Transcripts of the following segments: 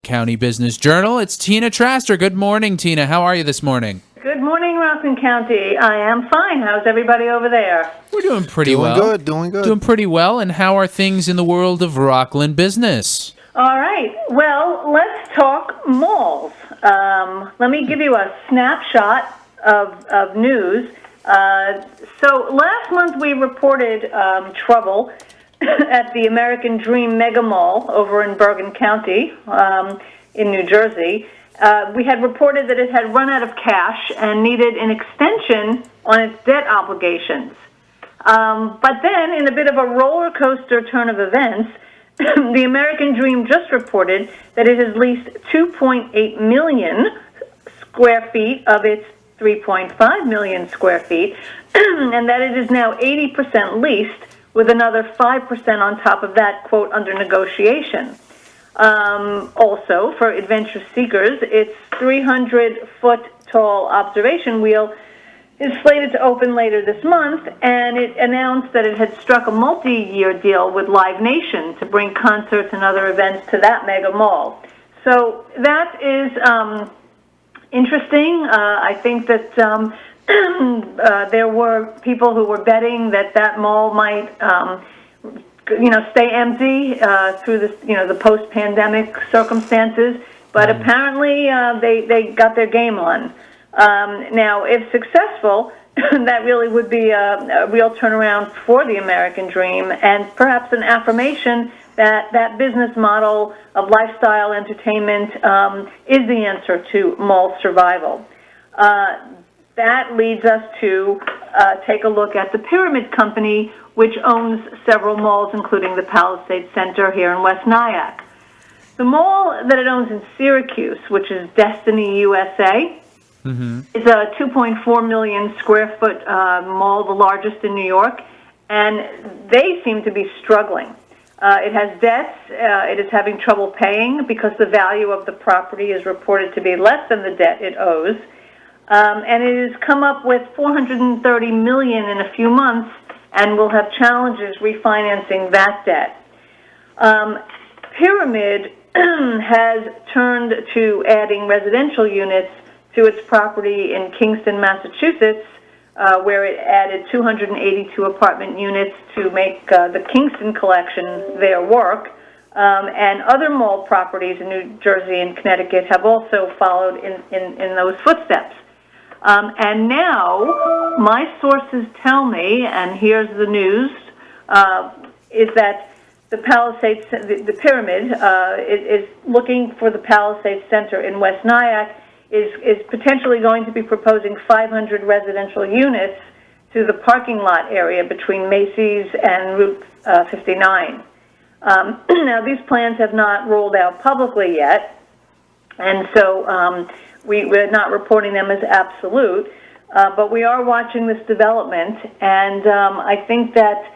County Business Journal. It's Tina Traster. Good morning, Tina. How are you this morning? Good morning, Rockland County. I am fine. How's everybody over there? We're doing pretty Doing well. Doing good. Doing pretty well. And how are things in the world of Rockland business? All right. Well, let's talk malls. Let me give you a snapshot of news. So last month we reported trouble at the American Dream Mega Mall over in Bergen County in New Jersey. We had reported that it had run out of cash and needed an extension on its debt obligations. But then, in a bit of a roller coaster turn of events, the American Dream just reported that it has leased 2.8 million square feet of its 3.5 million square feet, and that it is now 80% leased, with another 5% on top of that, quote, under negotiation. Also, for adventure seekers, its 300-foot tall observation wheel is slated to open later this month, and it announced that it had struck a multi-year deal with Live Nation to bring concerts and other events to that mega mall. So that is interesting. I think that there were people who were betting that that mall might stay empty through this, the post-pandemic circumstances. But apparently they got their game on. Now, if successful, that really would be a real turnaround for the American Dream, and perhaps an affirmation that that business model of lifestyle entertainment is the answer to mall survival. That leads us to take a look at the Pyramid Company, which owns several malls, including the Palisades Center here in West Nyack. The mall that it owns in Syracuse, which is Destiny USA, is a 2.4 million square foot mall, the largest in New York, and they seem to be struggling. It has debts. It is having trouble paying because the value of the property is reported to be less than the debt it owes. And it has come up with $430 million in a few months and will have challenges refinancing that debt. Pyramid has turned to adding residential units to its property in Kingston, Massachusetts, where it added 282 apartment units to make the Kingston collection their work. And other mall properties in New Jersey and Connecticut have also followed in those footsteps. And now, my sources tell me, and here's the news, is that the Palisades, the Pyramid, is looking for the Palisades Center in West Nyack, is potentially going to be proposing 500 residential units to the parking lot area between Macy's and Route 59. Now, these plans have not rolled out publicly yet, and so we're not reporting them as absolute, but we are watching this development, and I think that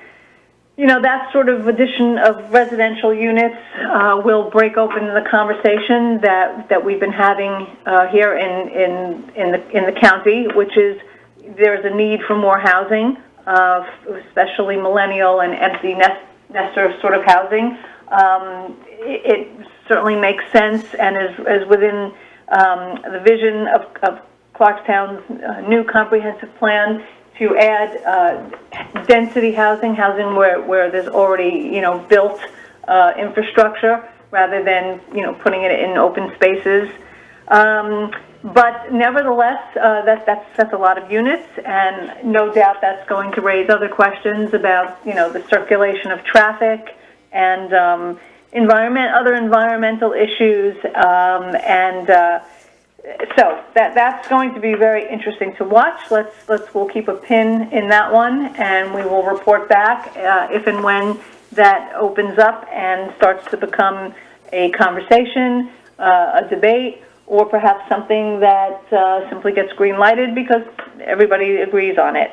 that sort of addition of residential units will break open the conversation that we've been having here in the county, which is there's a need for more housing, especially millennial and empty nester sort of housing. It certainly makes sense and is within the vision of Clarkstown's new comprehensive plan to add density housing where there's already built infrastructure rather than putting it in open spaces. But nevertheless, that's a lot of units, and no doubt that's going to raise other questions about the circulation of traffic and other environmental issues, so that's going to be very interesting to watch. We'll keep a pin in that one, and we will report back if and when that opens up and starts to become a conversation, a debate, or perhaps something that simply gets green-lighted because everybody agrees on it.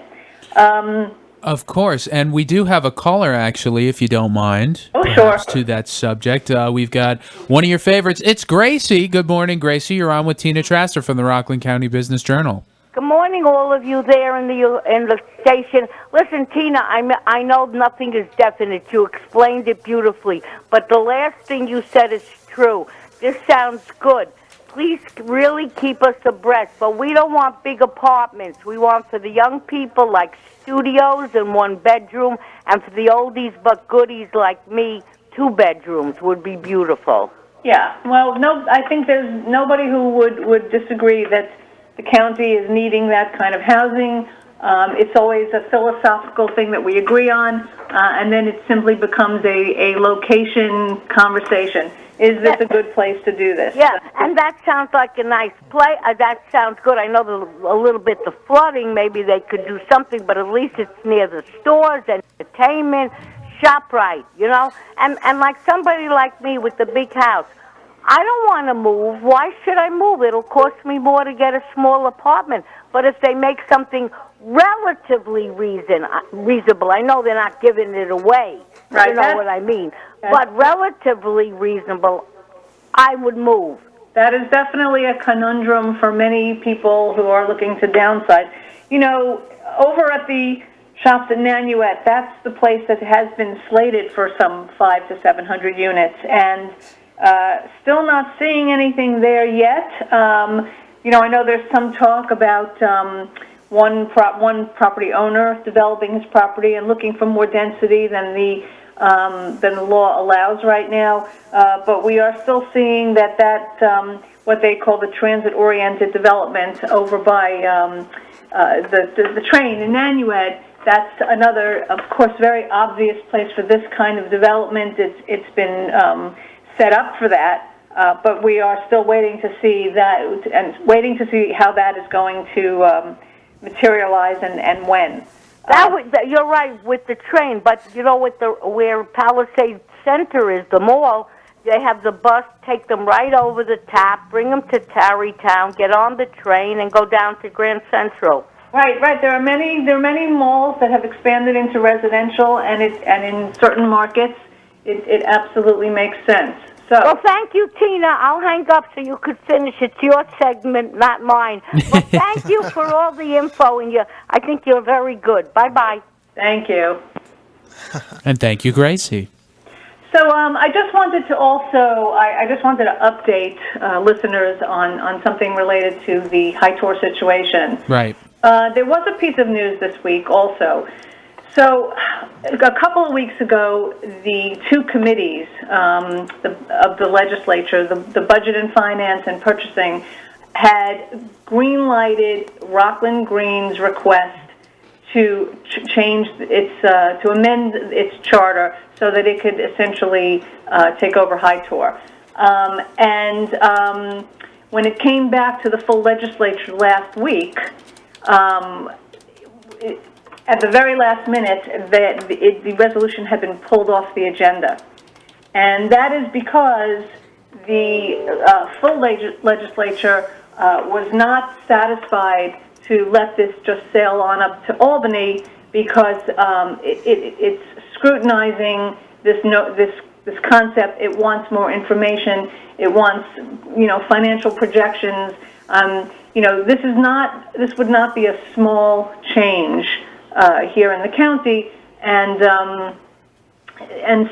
Of course, and we do have a caller, actually, if you don't mind. Oh, sure. To that subject. We've got one of your favorites. It's Gracie. Good morning, Gracie. You're on with Tina Traster from the Rockland County Business Journal. Good morning, all of you there in the station. Listen, Tina, I know nothing is definite. You explained it beautifully. But the last thing you said is true. this sounds good. Please really keep us abreast. But we don't want big apartments. We want for the young people like studios and 1 bedroom, and for the oldies but goodies like me, 2 bedrooms would be beautiful. Yeah, well, no, I think there's nobody who would disagree that the county is needing that kind of housing. It's always a philosophical thing that we agree on, and then it simply becomes a location conversation. Is this a good place to do this? Yeah, and that sounds like a nice play. That sounds good. I know a little bit the flooding, maybe they could do something, but at least it's near the stores, entertainment, ShopRite, you know? And like somebody like me with the big house, I don't want to move. Why should I move? It'll cost me more to get a small apartment. But if they make something relatively reasonable, I know they're not giving it away. Right. You know what I mean. But relatively reasonable, I would move. That is definitely a conundrum for many people who are looking to downsize. You know, over at the Shops at Nanuet, that's the place that has been slated for some 500 to 700 units, and still not seeing anything there yet. You know, I know there's some talk about one property owner developing his property and looking for more density than the law allows right now. But we are still seeing that what they call the transit-oriented development over by the train in Nanuet. That's another, of course, very obvious place for this kind of development. It's been set up for that, but we are still waiting to see that and waiting to see how that is going to materialize and when. You're right with the train, but you know, where Palisade Center is, the mall, they have the bus take them right over the top, bring them to Tarrytown, get on the train, and go down to Grand Central. Right. There are many malls that have expanded into residential, and in certain markets, it absolutely makes sense. So. Well, thank you, Tina. I'll hang up so you could finish. It's your segment, not mine. But thank you for all the info, and I think you're very good. Bye-bye. Thank you. And thank you, Gracie. So I just wanted to update listeners on something related to the Hightower situation. Right. There was a piece of news this week also. So a couple of weeks ago, the 2 committees of the legislature, the Budget and Finance and Purchasing, had green-lighted Rockland Green's request to change to amend its charter so that it could essentially take over Hightower. When it came back to the full legislature last week, at the very last minute, the resolution had been pulled off the agenda. And that is because the full legislature was not satisfied to let this just sail on up to Albany because it's scrutinizing this concept. It wants more information. It wants, financial projections. This would not be a small change here in the county, and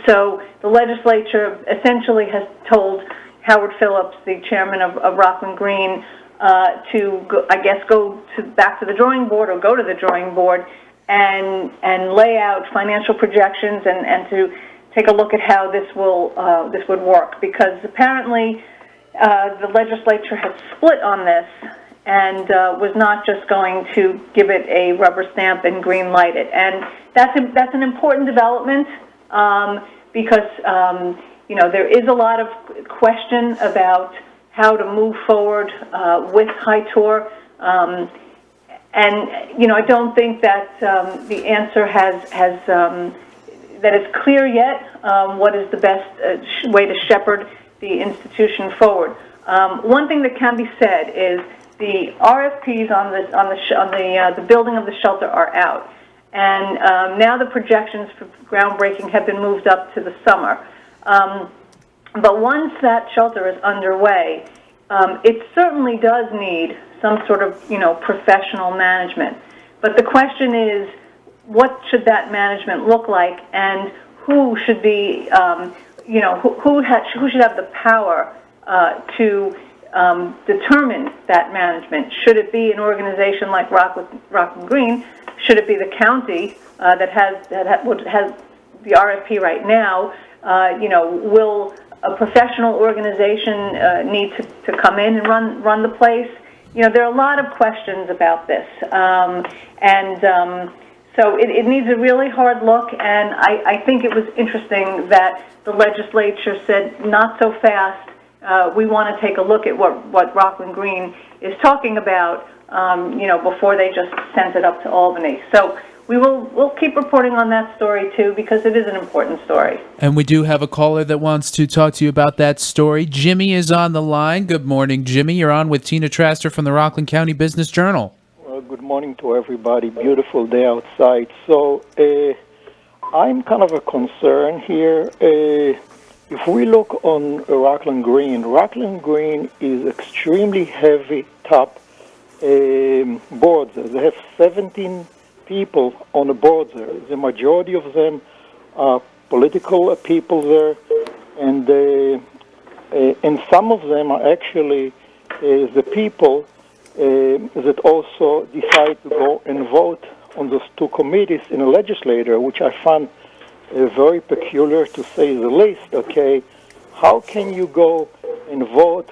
so the legislature essentially has told Howard Phillips, the chairman of Rockland Green, to go back to the drawing board or go to the drawing board and lay out financial projections and to take a look at how this would work, because apparently the legislature had split on this and was not just going to give it a rubber stamp and green light it. And that's an important development because there is a lot of question about how to move forward with Hightower. I don't think that the answer that is clear yet. What is the best way to shepherd the institution forward? One thing that can be said is the RFPs on the building of the shelter are out, and now the projections for groundbreaking have been moved up to the summer. But once that shelter is underway, it certainly does need some sort of professional management. But the question is, what should that management look like, and who should be who should have the power to determine that management. Should it be an organization like Rockland Green? Should it be the county that has the RFP right now? Will a professional organization need to come in and run the place? There are a lot of questions about this, so it needs a really hard look, and I think it was interesting that the legislature said, not so fast, we want to take a look at what Rockland Green is talking about, before they just sent it up to Albany. So we'll keep reporting on that story, too, because it is an important story. And we do have a caller that wants to talk to you about that story. Jimmy is on the line. Good morning, Jimmy. You're on with Tina Traster from the Rockland County Business Journal. Well, good morning to everybody. Beautiful day outside. So I'm kind of a concern here. If we look on Rockland Green is extremely heavy top boards. They have 17 people on the board there. The majority of them are political people there, and some of them are actually the people that also decide to go and vote on those two committees in the legislature, which I find very peculiar, to say the least. Okay, how can you go and vote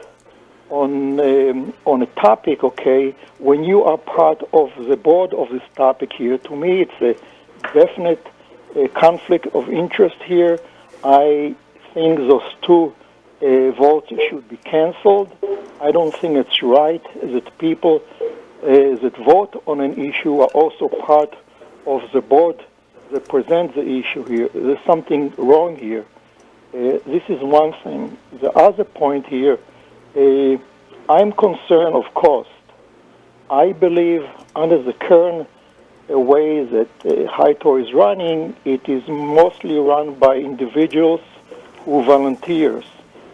on a topic, okay, when you are part of the board of this topic here? To me, it's a definite conflict of interest here. I think those two votes should be canceled. I don't think it's right that people that vote on an issue are also part of the board that presents the issue here. There's something wrong here. This is one thing. The other point here, I'm concerned of cost. I believe under the current way that Hightower is running, it is mostly run by individuals who volunteers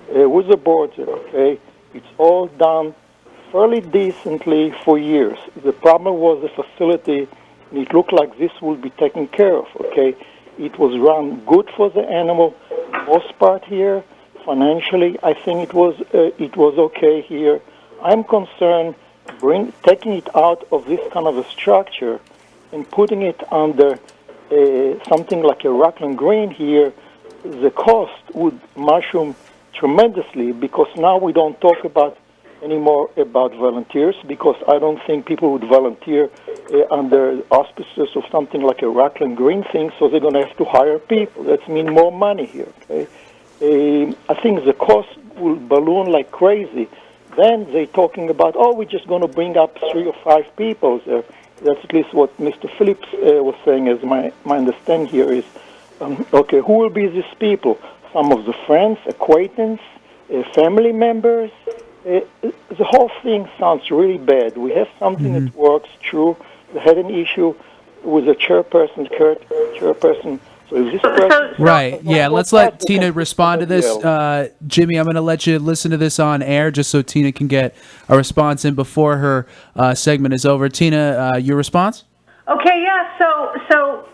with the board there, okay? It's all done fairly decently for years. The problem was the facility, and it looked like this will be taken care of, okay? It was run good for the animal, most part here. Financially, I think it was okay here. I'm concerned taking it out of this kind of a structure and putting it under something like a Rockland Green here. The cost would mushroom tremendously, because now we don't talk anymore about volunteers, because I don't think people would volunteer under auspices of something like a Rockland Green thing, so they're going to have to hire people. That means more money here, okay? I think the cost will balloon like crazy. Then they're talking about, we're just going to bring up 3 or 5 people there. That's at least what Mr. Phillips was saying, as my understanding here is, okay, who will be these people? Some of the friends, acquaintance, family members. The whole thing sounds really bad. We have something that works, true. We had an issue with the chairperson. So is this person... Right, yeah, let's let Tina respond to this. Jimmy, I'm going to let you listen to this on air just so Tina can get a response in before her segment is over. Tina, your response? Okay, yeah, so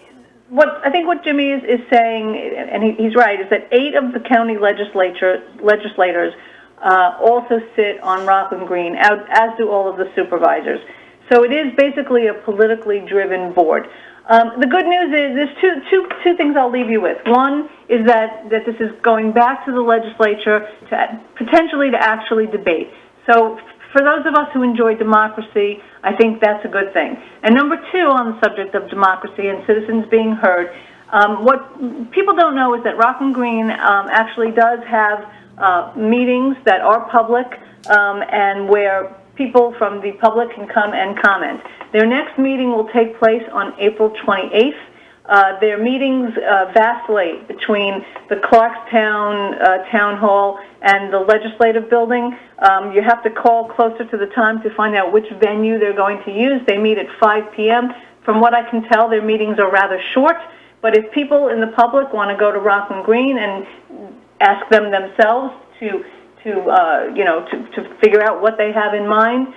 what Jimmy is saying, and he's right, is that 8 of the county legislators also sit on Rockland Green, as do all of the supervisors. So it is basically a politically driven board. The good news is there's two things I'll leave you with. One is that this is going back to the legislature to potentially to actually debate. So for those of us who enjoy democracy, I think that's a good thing. And number 2, on the subject of democracy and citizens being heard, what people don't know is that Rockland Green actually does have meetings that are public and where people from the public can come and comment. Their next meeting will take place on April 28th. Their meetings vacillate between the Clarkstown Town Hall and the Legislative Building. You have to call closer to the time to find out which venue they're going to use. They meet at 5 p.m. From what I can tell, their meetings are rather short, but if people in the public want to go to Rockland Green and ask them themselves to figure out what they have in mind,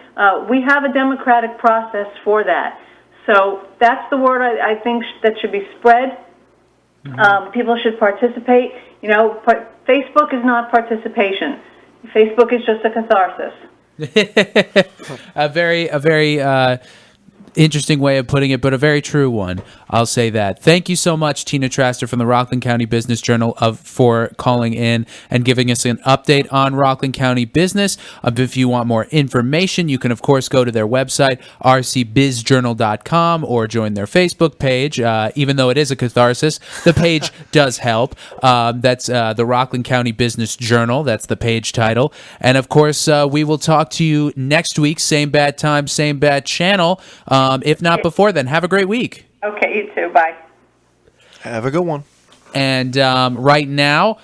we have a democratic process for that. So that's the word I think that should be spread. People should participate. Facebook is not participation. Facebook is just a catharsis. A very interesting way of putting it, but a very true one. I'll say that. Thank you so much, Tina Traster from the Rockland County Business Journal, for calling in and giving us an update on Rockland County business. If you want more information, you can, of course, go to their website, rcbizjournal.com, or join their Facebook page. Even though it is a catharsis, the page does help. That's the Rockland County Business Journal. That's the page title. And, of course, we will talk to you next week. Same bad time, same bad channel. If not before then, have a great week. Okay, you too. Bye. Have a good one. And right now,